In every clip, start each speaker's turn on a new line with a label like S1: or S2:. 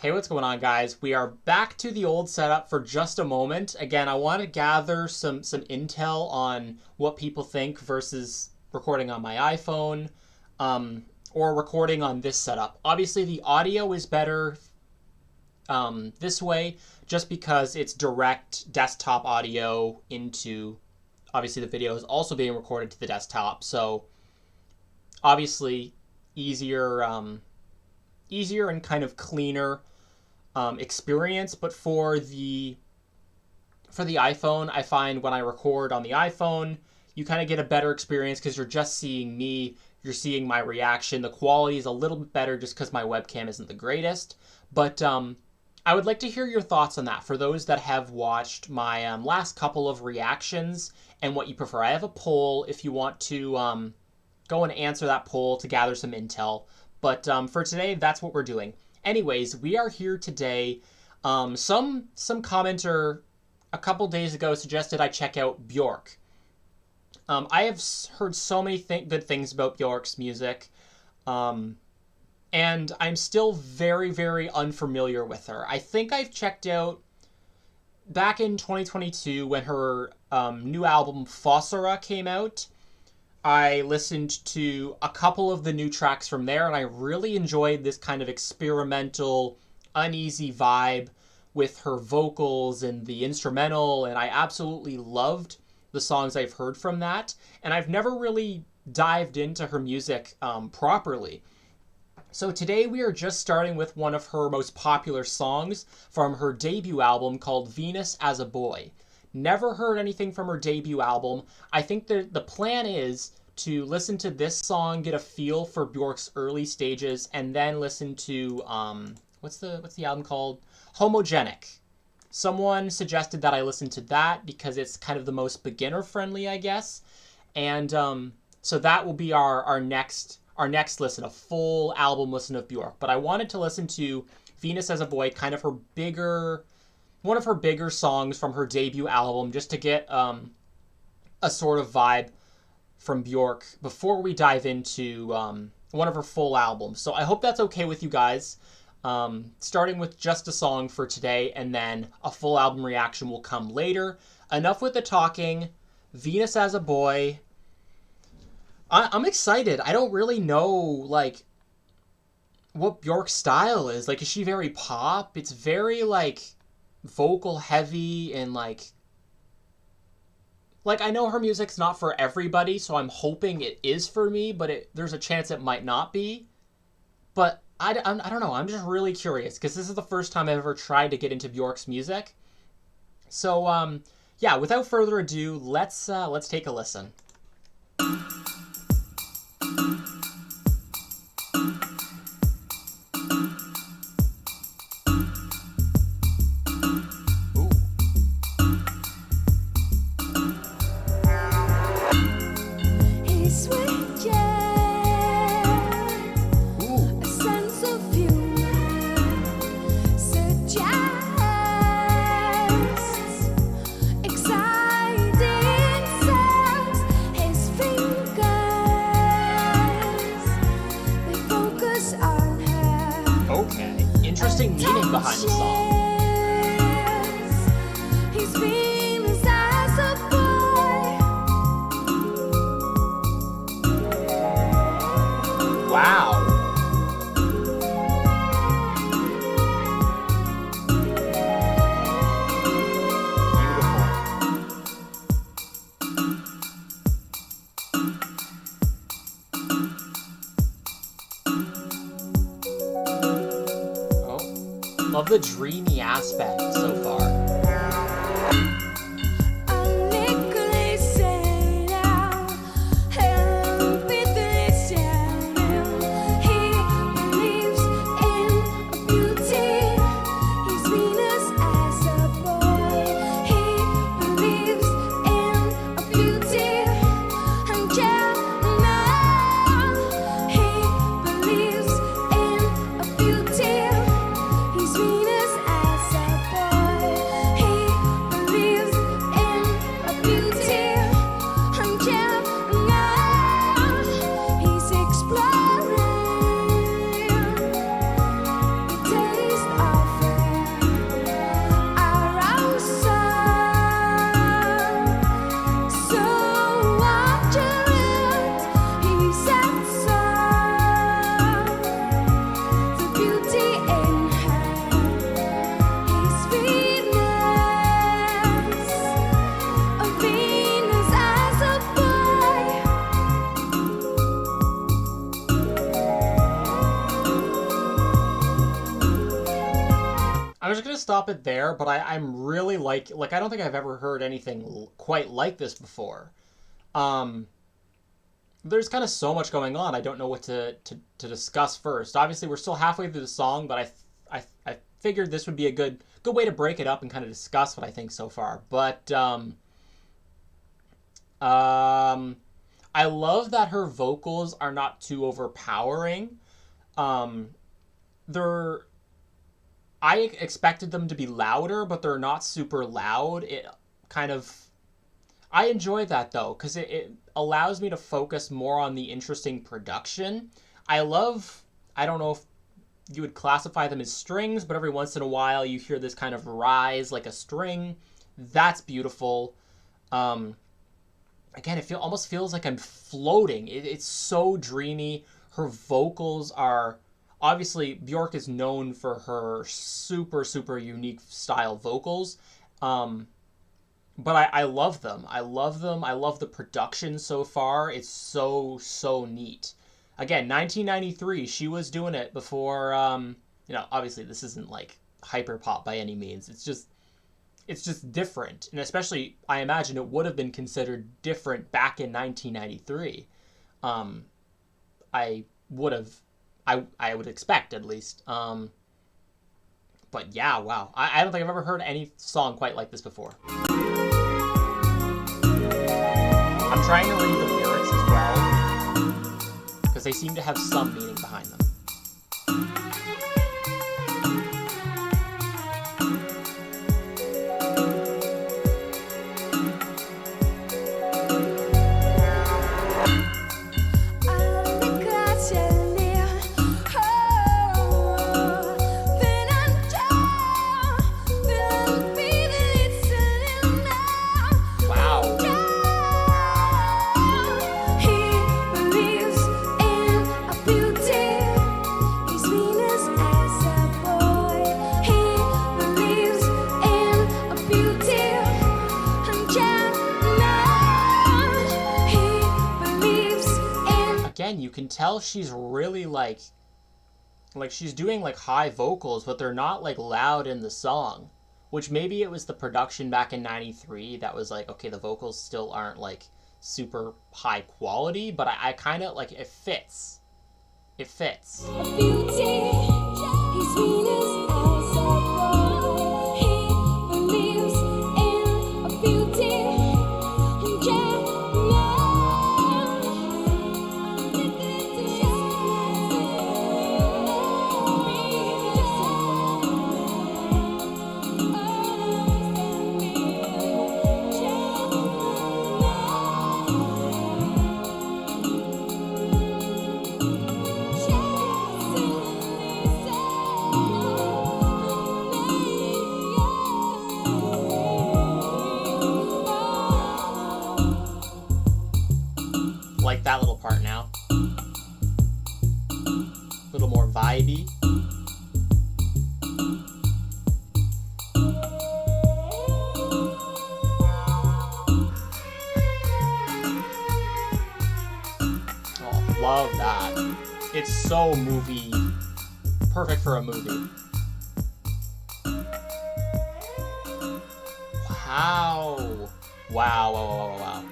S1: Hey, what's going on, guys? We are back to the old setup for just a moment. Again, I want to gather some intel on what people think versus recording on my iPhone or recording on this setup. Obviously, the audio is better this way just because it's direct desktop audio into, obviously the video is also being recorded to the desktop. So obviously easier and kind of cleaner experience. But for the iPhone, I find when I record on the iPhone, you kind of get a better experience because you're just seeing me, you're seeing my reaction. The quality is a little bit better just because my webcam isn't the greatest. But I would like to hear your thoughts on that for those that have watched my last couple of reactions and what you prefer. I have a poll if you want to go and answer that poll to gather some intel. But for today, that's what we're doing. Anyways, we are here today. Some commenter a couple days ago suggested I check out Bjork. I have heard so many good things about Bjork's music, and I'm still very, very unfamiliar with her. I think I've checked out back in 2022 when her new album Fossera came out. I listened to a couple of the new tracks from there, and I really enjoyed this kind of experimental, uneasy vibe with her vocals and the instrumental, and I absolutely loved the songs I've heard from that. And I've never really dived into her music properly. So today we are just starting with one of her most popular songs from her debut album called Venus as a Boy. Never heard anything from her debut album. I think the plan is to listen to this song, get a feel for Bjork's early stages, and then listen to what's the album called? Homogenic. Someone suggested that I listen to that because it's kind of the most beginner friendly, I guess. And so that will be our next listen, a full album listen of Bjork. But I wanted to listen to Venus as a Boy, kind of one of her bigger songs from her debut album, just to get a sort of vibe from Bjork before we dive into one of her full albums. So I hope that's okay with you guys. Starting with just a song for today, and then a full album reaction will come later. Enough with the talking. Venus as a Boy. I'm excited. I don't really know, like, what Bjork's style is. Like, is she very pop? It's very, like, vocal heavy and like I know her music's not for everybody, so I'm hoping it is for me, but there's a chance it might not be. But I don't know. I'm just really curious because this is the first time I've ever tried to get into Bjork's music. So yeah, without further ado, let's take a listen. Interesting meaning behind the song. Wow. Love the dreamy aspect so far.
S2: Venus as a boy.
S1: I'm just gonna stop it there, but I'm really like I don't think I've ever heard anything quite like this before. Um, there's kind of so much going on. I don't know what to discuss first. Obviously, we're still halfway through the song, but I figured this would be a good way to break it up and kind of discuss what I think so far. But um, I love that her vocals are not too overpowering. Um, they're I expected them to be louder, but they're not super loud. It kind of I enjoy that though, because it allows me to focus more on the interesting production. I love, I don't know if you would classify them as strings, but every once in a while you hear this kind of rise like a string. That's beautiful. Um, Again, almost feels like I'm floating. It's so dreamy. Her vocals are obviously Bjork is known for her super unique style vocals. Um, but I love them. I love them. I love the production so far. It's so neat. Again, 1993. She was doing it before. Obviously this isn't like hyper pop by any means. It's just different, and especially I imagine it would have been considered different back in 1993. Um, I would have, I would expect at least. But yeah, wow. I don't think I've ever heard any song quite like this before. I'm trying to read the lyrics as well, because they seem to have some meaning behind them. You can tell she's really like she's doing like high vocals, but they're not like loud in the song, which maybe it was the production back in 93 that was like, okay, the vocals still aren't like super high quality, but I kind of like it fits. It fits. Like that little part now. A little more vibey. Oh, love that. It's so movie. Perfect for a movie. Wow. Wow.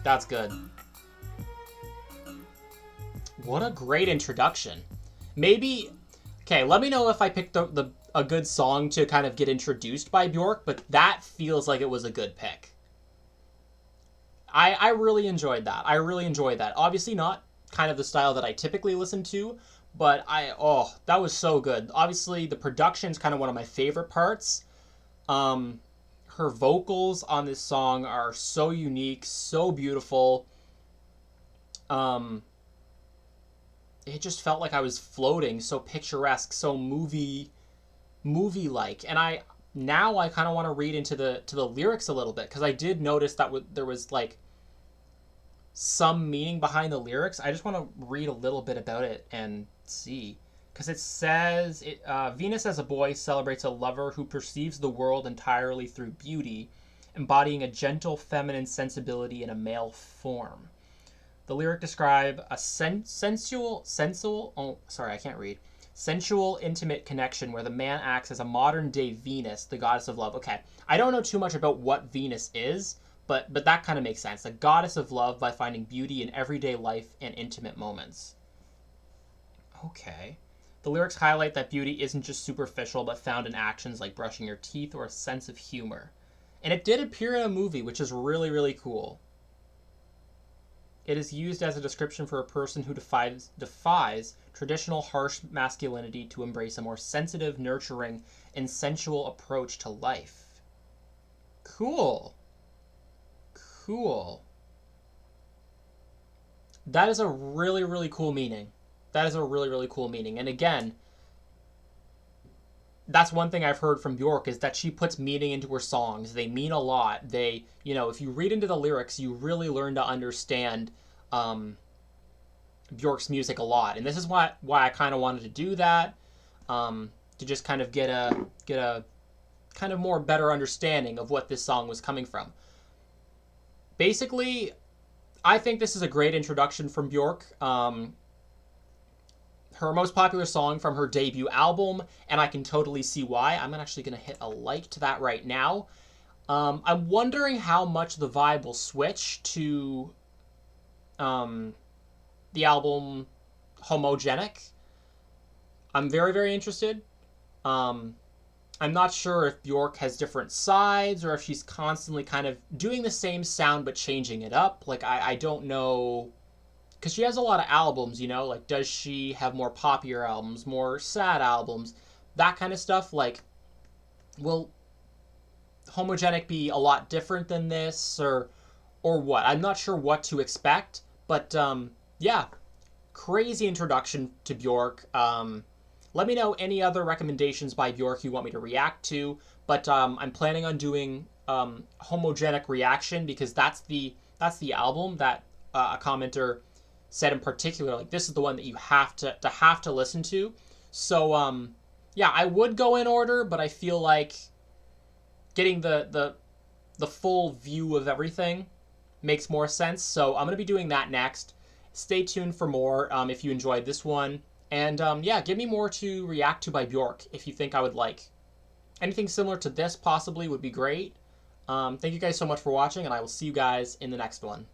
S1: That's good. What a great introduction. Maybe, okay, let me know if I picked a good song to kind of get introduced by Bjork, but that feels like it was a good pick. I really enjoyed that. I really enjoyed that. Obviously not kind of the style that I typically listen to, but that was so good. Obviously the production's kind of one of my favorite parts. Her vocals on this song are so unique, so beautiful. It just felt like I was floating, so picturesque, so movie like. And I kind of want to read into the lyrics a little bit, because I did notice that there was like some meaning behind the lyrics. I just want to read a little bit about it and see, because it says Venus as a boy celebrates a lover who perceives the world entirely through beauty, embodying a gentle feminine sensibility in a male form. The lyric describe a sensual, oh, sorry, I can't read. Sensual, intimate connection where the man acts as a modern day Venus, the goddess of love. Okay, I don't know too much about what Venus is, but that kind of makes sense. The goddess of love by finding beauty in everyday life and intimate moments. Okay. The lyrics highlight that beauty isn't just superficial, but found in actions like brushing your teeth or a sense of humor. And it did appear in a movie, which is really, really cool. It is used as a description for a person who defies traditional harsh masculinity to embrace a more sensitive, nurturing, and sensual approach to life. Cool. Cool. That is a really, really cool meaning. That is a really, really cool meaning. And again, that's one thing I've heard from Bjork is that she puts meaning into her songs. They mean a lot. They, if you read into the lyrics, you really learn to understand Bjork's music a lot. And this is why I kind of wanted to do that, to just kind of get a kind of more better understanding of what this song was coming from. Basically, I think this is a great introduction from Bjork. Her most popular song from her debut album, and I can totally see why. I'm actually going to hit a like to that right now. I'm wondering how much the vibe will switch to the album Homogenic. I'm very, very interested. I'm not sure if Bjork has different sides or if she's constantly kind of doing the same sound but changing it up. Like, I don't know, because she has a lot of albums, like does she have more popular albums, more sad albums, that kind of stuff? Like, will Homogenic be a lot different than this, or what? I'm not sure what to expect, but yeah, crazy introduction to Bjork. Let me know any other recommendations by Bjork you want me to react to, but I'm planning on doing Homogenic reaction because that's the album that a commenter said in particular, like, this is the one that you have to listen to. So yeah, I would go in order, but I feel like getting the full view of everything makes more sense. So I'm gonna be doing that next. Stay tuned for more if you enjoyed this one, and yeah, give me more to react to by Bjork if you think I would like. Anything similar to this possibly would be great. Thank you guys so much for watching, and I will see you guys in the next one.